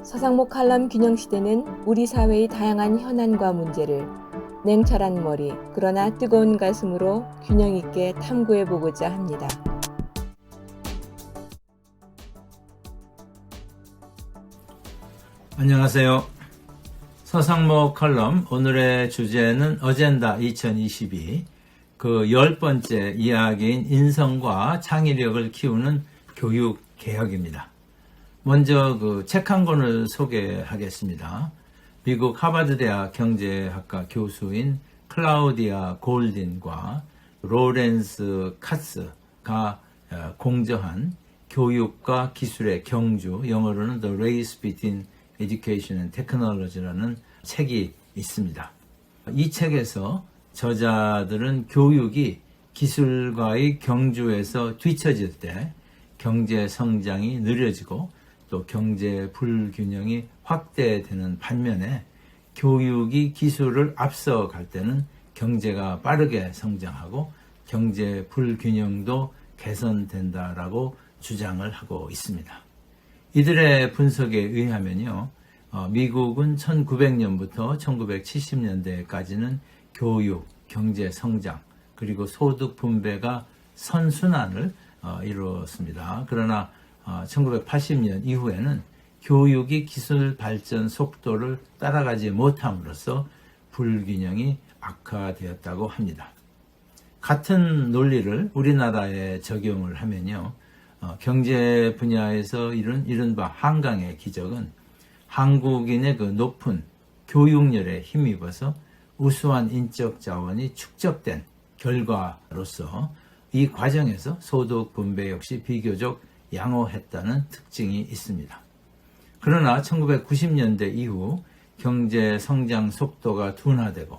서상목 칼럼 균형시대는 우리 사회의 다양한 현안과 문제를 냉철한 머리, 그러나 뜨거운 가슴으로 균형 있게 탐구해보고자 합니다. 안녕하세요. 서상목 칼럼 오늘의 주제는 어젠다 2022 그 10번째 이야기인 인성과 창의력을 키우는 교육 개혁입니다. 먼저 그 책 한 권을 소개하겠습니다. 미국 하버드 대학 경제학과 교수인 클라우디아 골딘과 로렌스 카츠가 공저한 교육과 기술의 경주, 영어로는 The Race Between Education and Technology라는 책이 있습니다. 이 책에서 저자들은 교육이 기술과의 경주에서 뒤처질 때 경제 성장이 느려지고 또 경제 불균형이 확대되는 반면에 교육이 기술을 앞서갈 때는 경제가 빠르게 성장하고 경제 불균형도 개선된다라고 주장을 하고 있습니다. 이들의 분석에 의하면요, 미국은 1900년부터 1970년대까지는 교육, 경제 성장, 그리고 소득 분배가 선순환을 이루었습니다. 그러나 1980년 이후에는 교육이 기술 발전 속도를 따라가지 못함으로써 불균형이 악화되었다고 합니다. 같은 논리를 우리나라에 적용을 하면요, 경제 분야에서 이른바 한강의 기적은 한국인의 그 높은 교육열에 힘입어서 우수한 인적 자원이 축적된 결과로서 이 과정에서 소득 분배 역시 비교적 양호했다는 특징이 있습니다. 그러나 1990년대 이후 경제 성장 속도가 둔화되고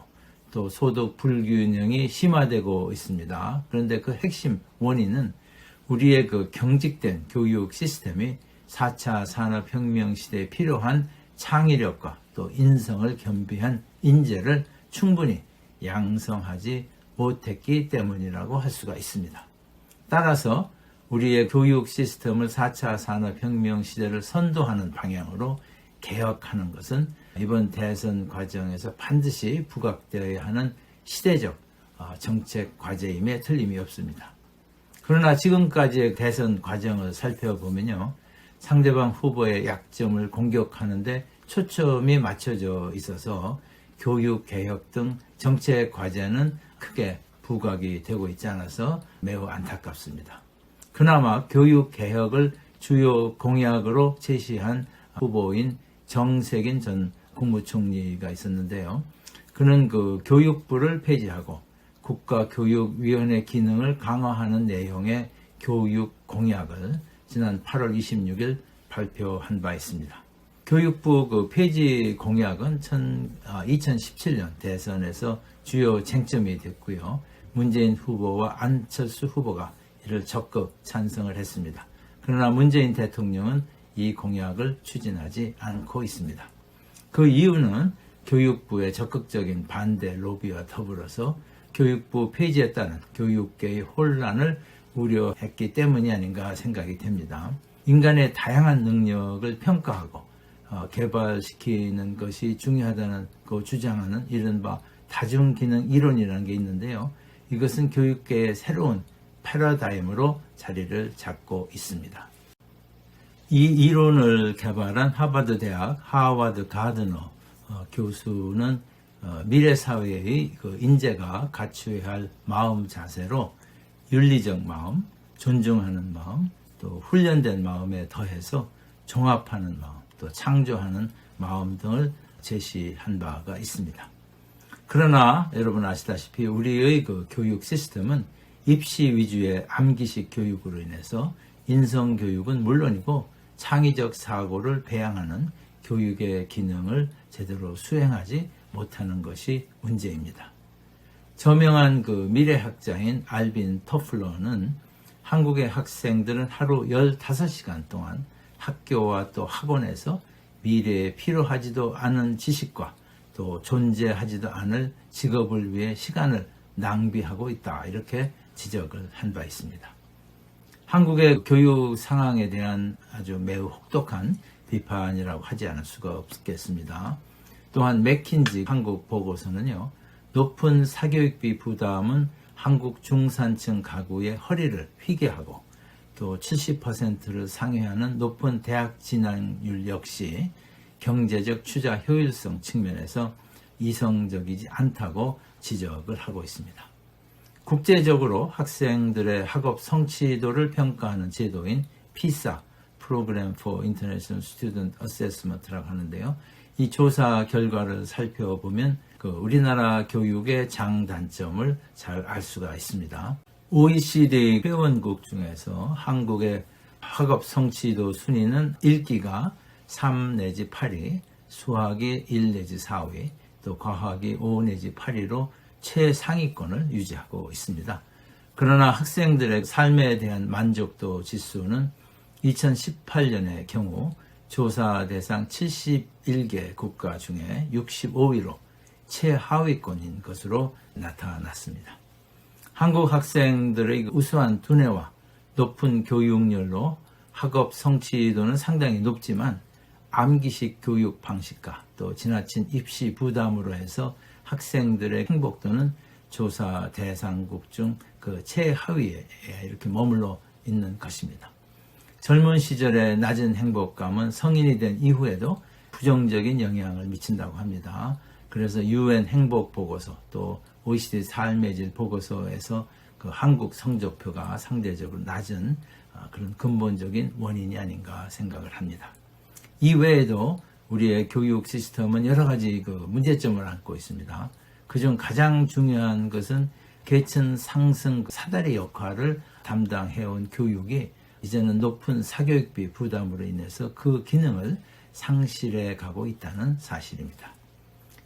또 소득 불균형이 심화되고 있습니다. 그런데 그 핵심 원인은 우리의 그 경직된 교육 시스템이 4차 산업혁명 시대에 필요한 창의력과 또 인성을 겸비한 인재를 충분히 양성하지 못했기 때문이라고 할 수가 있습니다. 따라서 우리의 교육 시스템을 4차 산업혁명 시대를 선도하는 방향으로 개혁하는 것은 이번 대선 과정에서 반드시 부각되어야 하는 시대적 정책 과제임에 틀림이 없습니다. 그러나 지금까지의 대선 과정을 살펴보면요, 상대방 후보의 약점을 공격하는데 초점이 맞춰져 있어서 교육 개혁 등 정책 과제는 크게 부각이 되고 있지 않아서 매우 안타깝습니다. 그나마 교육 개혁을 주요 공약으로 제시한 후보인 정세균 전 국무총리가 있었는데요. 그는 그 교육부를 폐지하고 국가교육위원회 기능을 강화하는 내용의 교육 공약을 지난 8월 26일 발표한 바 있습니다. 교육부 그 폐지 공약은 2017년 대선에서 주요 쟁점이 됐고요. 문재인 후보와 안철수 후보가 이를 적극 찬성을 했습니다. 그러나 문재인 대통령은 이 공약을 추진하지 않고 있습니다. 그 이유는 교육부의 적극적인 반대 로비와 더불어서 교육부 폐지에 따른 교육계의 혼란을 우려했기 때문이 아닌가 생각이 됩니다. 인간의 다양한 능력을 평가하고 개발시키는 것이 중요하다는 그 주장하는 이른바 다중기능 이론이라는 게 있는데요. 이것은 교육계의 새로운 패러다임으로 자리를 잡고 있습니다. 이 이론을 개발한 하버드 대학 하워드 가드너 교수는 미래 사회의 그 인재가 갖추어야 할 마음 자세로 윤리적 마음, 존중하는 마음, 또 훈련된 마음에 더해서 종합하는 마음, 또 창조하는 마음 등을 제시한 바가 있습니다. 그러나 여러분 아시다시피 우리의 그 교육 시스템은 입시 위주의 암기식 교육으로 인해서 인성 교육은 물론이고 창의적 사고를 배양하는 교육의 기능을 제대로 수행하지 못하는 것이 문제입니다. 저명한 그 미래학자인 알빈 토플러는 한국의 학생들은 하루 15시간 동안 학교와 또 학원에서 미래에 필요하지도 않은 지식과 또 존재하지도 않을 직업을 위해 시간을 낭비하고 있다, 이렇게 지적을 한 바 있습니다. 한국의 교육 상황에 대한 아주 매우 혹독한 비판이라고 하지 않을 수가 없겠습니다. 또한 맥킨지 한국 보고서는요, 높은 사교육비 부담은 한국 중산층 가구의 허리를 휘게 하고 또 70%를 상회하는 높은 대학 진학률 역시 경제적 투자 효율성 측면에서 이성적이지 않다고 지적을 하고 있습니다. 국제적으로 학생들의 학업 성취도를 평가하는 제도인 PISA, Program for International Student Assessment라고 하는데요. 이 조사 결과를 살펴보면 우리나라 교육의 장단점을 잘 알 수가 있습니다. OECD 회원국 중에서 한국의 학업 성취도 순위는 읽기가 3 내지 8위, 수학이 1 내지 4위, 또 과학이 5 내지 8위로 최상위권을 유지하고 있습니다. 그러나 학생들의 삶에 대한 만족도 지수는 2018년의 경우 조사 대상 71개 국가 중에 65위로 최하위권인 것으로 나타났습니다. 한국 학생들의 우수한 두뇌와 높은 교육열로 학업 성취도는 상당히 높지만 암기식 교육 방식과 또 지나친 입시 부담으로 해서 학생들의 행복도는 조사 대상국 중 최하위에 이렇게 머물러 있는 것입니다. 젊은 시절의 낮은 행복감은 성인이 된 이후에도 부정적인 영향을 미친다고 합니다. 그래서 UN 행복 보고서 또 OECD 삶의 질 보고서에서 한국 성적표가 상대적으로 낮은 그런 근본적인 원인이 아닌가 생각을 합니다. 이외에도 우리의 교육 시스템은 여러 가지 문제점을 안고 있습니다. 그중 가장 중요한 것은 계층 상승 사다리 역할을 담당해온 교육이 이제는 높은 사교육비 부담으로 인해서 그 기능을 상실해 가고 있다는 사실입니다.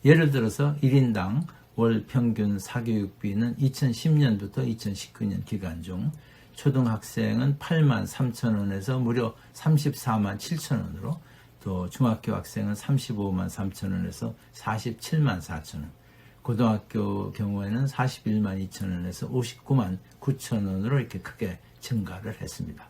예를 들어서 1인당 월 평균 사교육비는 2010년부터 2019년 기간 중 초등학생은 8만 3천 원에서 무려 34만 7천 원으로 또 중학교 학생은 35만 3천 원에서 47만 4천 원, 고등학교 경우에는 41만 2천 원에서 59만 9천 원으로 이렇게 크게 증가를 했습니다.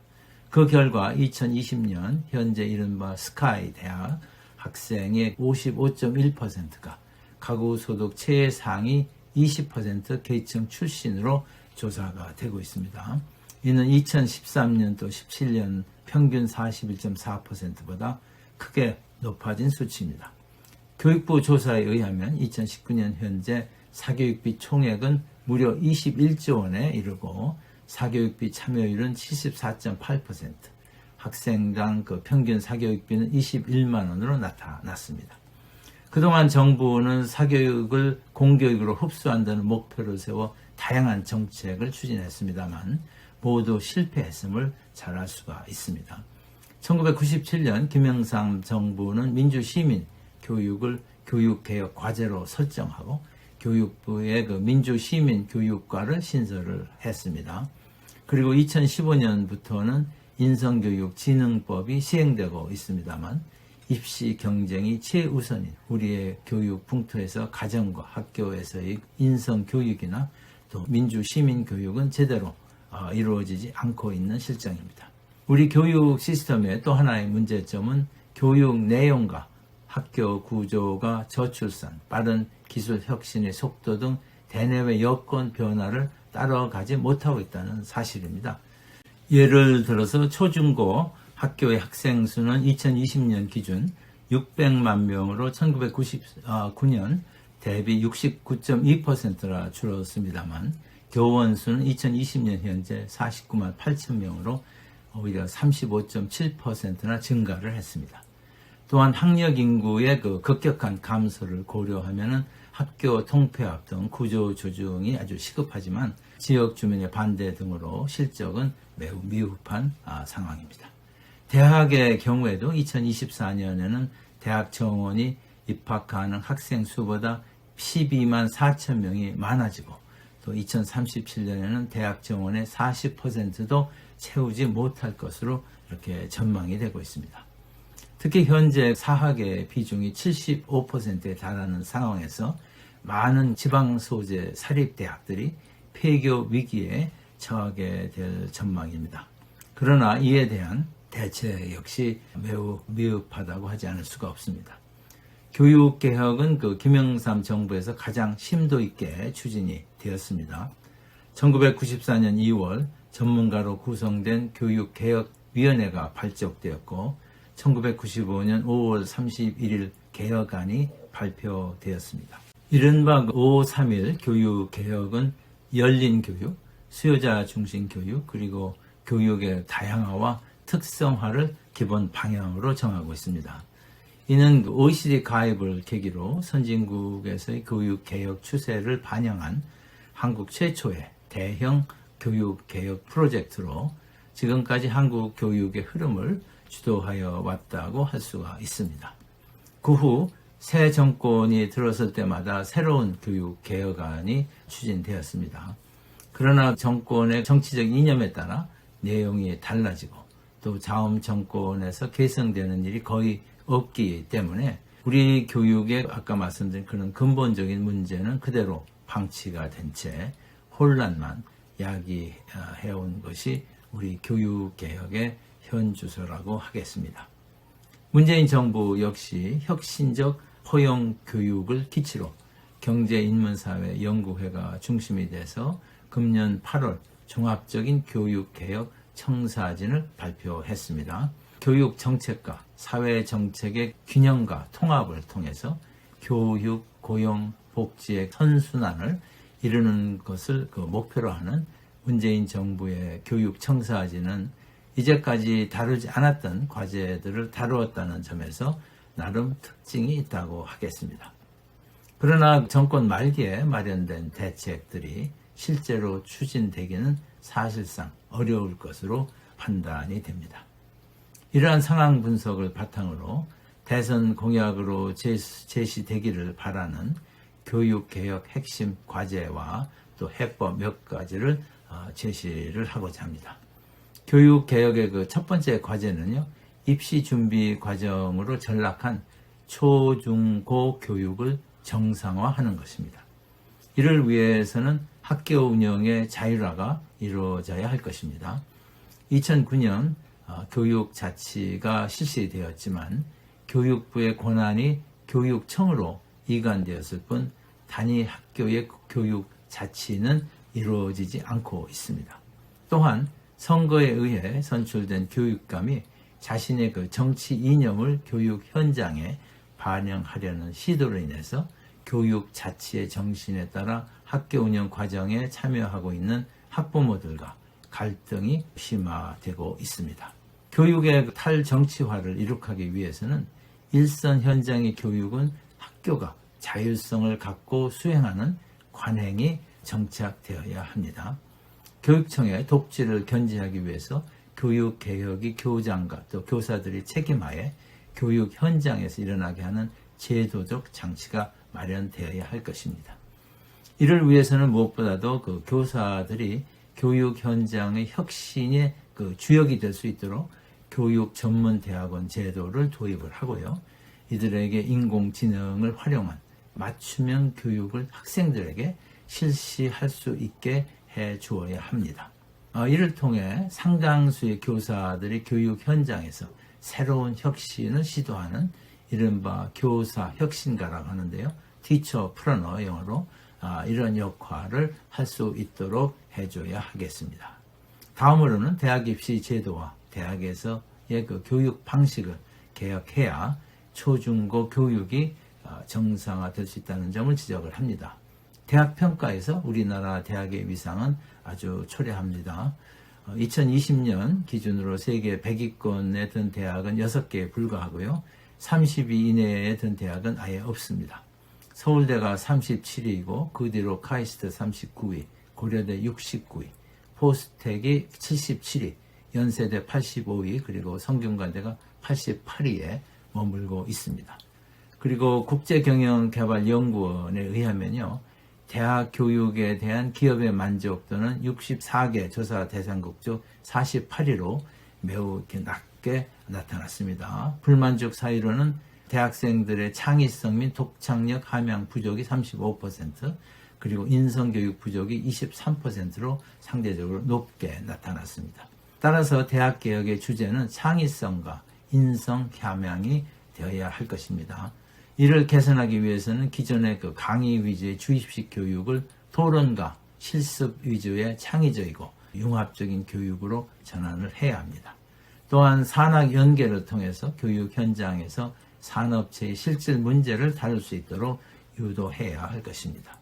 그 결과 2020년 현재 이른바 스카이 대학 학생의 55.1%가 가구 소득 최상위 20% 계층 출신으로 조사가 되고 있습니다. 이는 2013년도 17년 평균 41.4%보다 크게 높아진 수치입니다. 교육부 조사에 의하면 2019년 현재 사교육비 총액은 무려 21조 원에 이르고 사교육비 참여율은 74.8%, 학생당 평균 사교육비는 21만 원으로 나타났습니다. 그동안 정부는 사교육을 공교육으로 흡수한다는 목표를 세워 다양한 정책을 추진했습니다만 모두 실패했음을 잘 알 수가 있습니다. 1997년 김영삼 정부는 민주시민 교육을 교육개혁 과제로 설정하고 교육부의 민주시민 교육과를 신설을 했습니다. 그리고 2015년부터는 인성교육진흥법이 시행되고 있습니다만 입시 경쟁이 최우선인 우리의 교육 풍토에서 가정과 학교에서의 인성교육이나 또 민주시민교육은 제대로 이루어지지 않고 있는 실정입니다. 우리 교육 시스템의 또 하나의 문제점은 교육 내용과 학교 구조가 저출산, 빠른 기술 혁신의 속도 등 대내외 여건 변화를 따라가지 못하고 있다는 사실입니다. 예를 들어서 초중고 학교의 학생 수는 2020년 기준 600만 명으로 1999년 대비 69.2%나 줄었습니다만 교원 수는 2020년 현재 49만 8천 명으로 오히려 35.7%나 증가를 했습니다. 또한 학력 인구의 급격한 감소를 고려하면 학교 통폐합 등 구조 조정이 아주 시급하지만 지역 주민의 반대 등으로 실적은 매우 미흡한 상황입니다. 대학의 경우에도 2024년에는 대학 정원이 입학 가능 학생 수보다 12만 4천 명이 많아지고 또 2037년에는 대학 정원의 40%도 채우지 못할 것으로 이렇게 전망이 되고 있습니다. 특히 현재 사학의 비중이 75%에 달하는 상황에서 많은 지방 소재 사립대학들이 폐교 위기에 처하게 될 전망입니다. 그러나 이에 대한 대책 역시 매우 미흡하다고 하지 않을 수가 없습니다. 교육개혁은 김영삼 정부에서 가장 심도 있게 추진이 되었습니다. 1994년 2월 전문가로 구성된 교육개혁위원회가 발족되었고 1995년 5월 31일 개혁안이 발표되었습니다. 이른바 531 교육개혁은 열린 교육, 수요자 중심 교육, 그리고 교육의 다양화와 특성화를 기본 방향으로 정하고 있습니다. 이는 OECD 가입을 계기로 선진국에서의 교육개혁 추세를 반영한 한국 최초의 대형 교육개혁 프로젝트로 지금까지 한국 교육의 흐름을 주도하여 왔다고 할 수가 있습니다. 그 후 새 정권이 들어설 때마다 새로운 교육개혁안이 추진되었습니다. 그러나 정권의 정치적 이념에 따라 내용이 달라지고 또 다음 정권에서 개선되는 일이 거의 없기 때문에 우리 교육의 아까 말씀드린 그런 근본적인 문제는 그대로 방치가 된 채 혼란만 야기해온 것이 우리 교육개혁의 현주소라고 하겠습니다. 문재인 정부 역시 혁신적 포용교육을 기치로 경제인문사회연구회가 중심이 돼서 금년 8월 종합적인 교육개혁 청사진을 발표했습니다. 교육 정책과 사회 정책의 균형과 통합을 통해서 교육, 고용, 복지의 선순환을 이루는 것을 목표로 하는 문재인 정부의 교육 청사진은 이제까지 다루지 않았던 과제들을 다루었다는 점에서 나름 특징이 있다고 하겠습니다. 그러나 정권 말기에 마련된 대책들이 실제로 추진되기는 사실상 어려울 것으로 판단이 됩니다. 이러한 상황 분석을 바탕으로 대선 공약으로 제시되기를 바라는 교육개혁 핵심 과제와 또 해법 몇 가지를 제시를 하고자 합니다. 교육개혁의 첫 번째 과제는요, 입시 준비 과정으로 전락한 초, 중, 고 교육을 정상화하는 것입니다. 이를 위해서는 학교 운영의 자율화가 이루어져야 할 것입니다. 2009년 교육자치가 실시되었지만 교육부의 권한이 교육청으로 이관되었을 뿐 단위 학교의 교육자치는 이루어지지 않고 있습니다. 또한 선거에 의해 선출된 교육감이 자신의 정치 이념을 교육 현장에 반영하려는 시도로 인해서 교육 자치의 정신에 따라 학교 운영 과정에 참여하고 있는 학부모들과 갈등이 심화되고 있습니다. 교육의 탈정치화를 이룩하기 위해서는 일선 현장의 교육은 학교가 자율성을 갖고 수행하는 관행이 정착되어야 합니다. 교육청의 독재를 견제하기 위해서 교육개혁이 교장과 또 교사들이 책임하에 교육 현장에서 일어나게 하는 제도적 장치가 마련되어야 할 것입니다. 이를 위해서는 무엇보다도 교사들이 교육 현장의 혁신의 주역이 될 수 있도록 교육 전문 대학원 제도를 도입을 하고요. 이들에게 인공지능을 활용한 맞춤형 교육을 학생들에게 실시할 수 있게 해 주어야 합니다. 이를 통해 상당수의 교사들이 교육 현장에서 새로운 혁신을 시도하는 이른바 교사 혁신가라고 하는데요. 티처 플러너 영어로 이런 역할을 할 수 있도록 해줘야 하겠습니다. 다음으로는 대학 입시 제도와 대학에서의 교육 방식을 개혁해야 초중고 교육이 정상화될 수 있다는 점을 지적을 합니다. 대학 평가에서 우리나라 대학의 위상은 아주 초래합니다. 2020년 기준으로 세계 100위권에 든 대학은 6개에 불과하고요. 30위 이내에 든 대학은 아예 없습니다. 서울대가 37위이고 그 뒤로 카이스트 39위, 고려대 69위, 포스텍이 77위, 연세대 85위, 그리고 성균관대가 88위에 머물고 있습니다. 그리고 국제경영개발연구원에 의하면요. 대학 교육에 대한 기업의 만족도는 64개 조사 대상국 중 48위로 매우 낮게 나타났습니다. 불만족 사유로는 대학생들의 창의성 및 독창력 함양 부족이 35%, 그리고 인성교육 부족이 23%로 상대적으로 높게 나타났습니다. 따라서 대학개혁의 주제는 창의성과 인성 함양이 되어야 할 것입니다. 이를 개선하기 위해서는 기존의 그 강의 위주의 주입식 교육을 토론과 실습 위주의 창의적이고 융합적인 교육으로 전환을 해야 합니다. 또한 산학 연계를 통해서 교육 현장에서 산업체의 실질 문제를 다룰 수 있도록 유도해야 할 것입니다.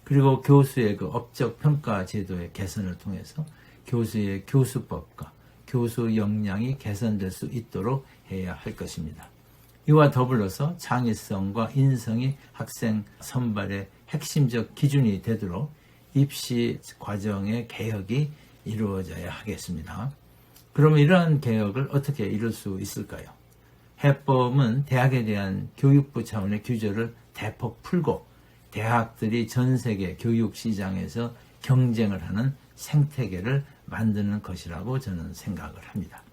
그리고 교수의 그 업적 평가 제도의 개선을 통해서 교수의 교수법과 교수 역량이 개선될 수 있도록 해야 할 것입니다. 이와 더불어서 창의성과 인성이 학생 선발의 핵심적 기준이 되도록 입시 과정의 개혁이 이루어져야 하겠습니다. 그러면 이러한 개혁을 어떻게 이룰 수 있을까요? 해법은 대학에 대한 교육부 차원의 규제를 대폭 풀고 대학들이 전 세계 교육 시장에서 경쟁을 하는 생태계를 만드는 것이라고 저는 생각을 합니다.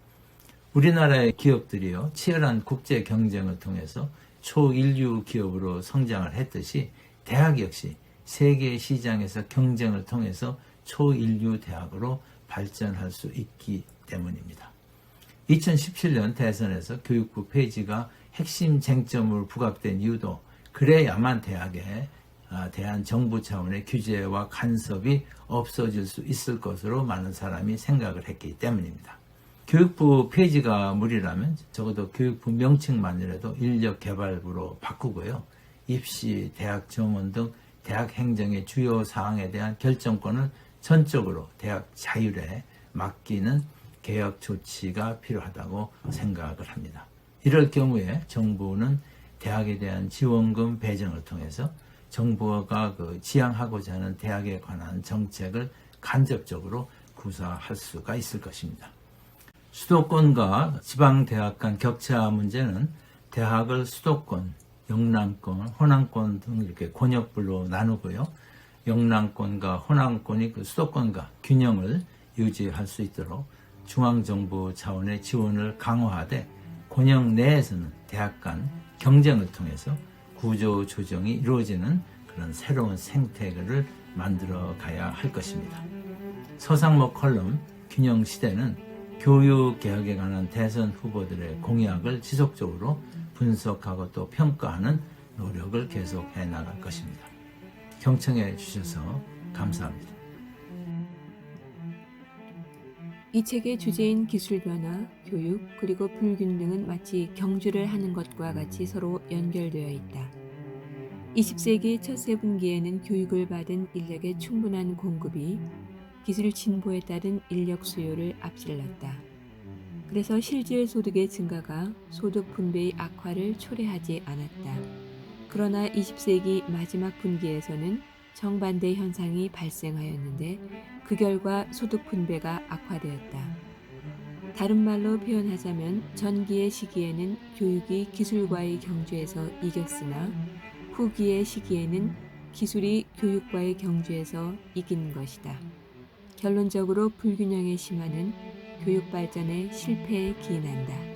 우리나라의 기업들이요, 치열한 국제 경쟁을 통해서 초인류 기업으로 성장을 했듯이 대학 역시 세계 시장에서 경쟁을 통해서 초인류 대학으로 발전할 수 있기 때문입니다. 2017년 대선에서 교육부 폐지가 핵심 쟁점으로 부각된 이유도 그래야만 대학에 대한 정부 차원의 규제와 간섭이 없어질 수 있을 것으로 많은 사람이 생각을 했기 때문입니다. 교육부 폐지가 무리라면 적어도 교육부 명칭만이라도 인력개발부로 바꾸고요. 입시, 대학 정원 등 대학 행정의 주요 사항에 대한 결정권을 전적으로 대학 자율에 맡기는 개혁 조치가 필요하다고 생각을 합니다. 이럴 경우에 정부는 대학에 대한 지원금 배정을 통해서 정부가 지향하고자 하는 대학에 관한 정책을 간접적으로 구사할 수가 있을 것입니다. 수도권과 지방대학 간 격차 문제는 대학을 수도권, 영남권, 호남권 등 이렇게 권역별로 나누고요. 영남권과 호남권이 그 수도권과 균형을 유지할 수 있도록 중앙정부 차원의 지원을 강화하되 권역 내에서는 대학 간 경쟁을 통해서 구조 조정이 이루어지는 그런 새로운 생태계를 만들어 가야 할 것입니다. 서상목 컬럼 균형 시대는 교육 개혁에 관한 대선 후보들의 공약을 지속적으로 분석하고 또 평가하는 노력을 계속해 나갈 것입니다. 경청해 주셔서 감사합니다. 이 책의 주제인 기술 변화, 교육, 그리고 불균등은 마치 경주를 하는 것과 같이 서로 연결되어 있다. 20세기 첫 세분기에는 교육을 받은 인력의 충분한 공급이 기술 진보에 따른 인력 수요를 앞질렀다. 그래서 실질 소득의 증가가 소득 분배의 악화를 초래하지 않았다. 그러나 20세기 마지막 분기에서는 정반대 현상이 발생하였는데 그 결과 소득 분배가 악화되었다. 다른 말로 표현하자면 전기의 시기에는 교육이 기술과의 경주에서 이겼으나 후기의 시기에는 기술이 교육과의 경주에서 이긴 것이다. 결론적으로 불균형의 심화는 교육 발전의 실패에 기인한다.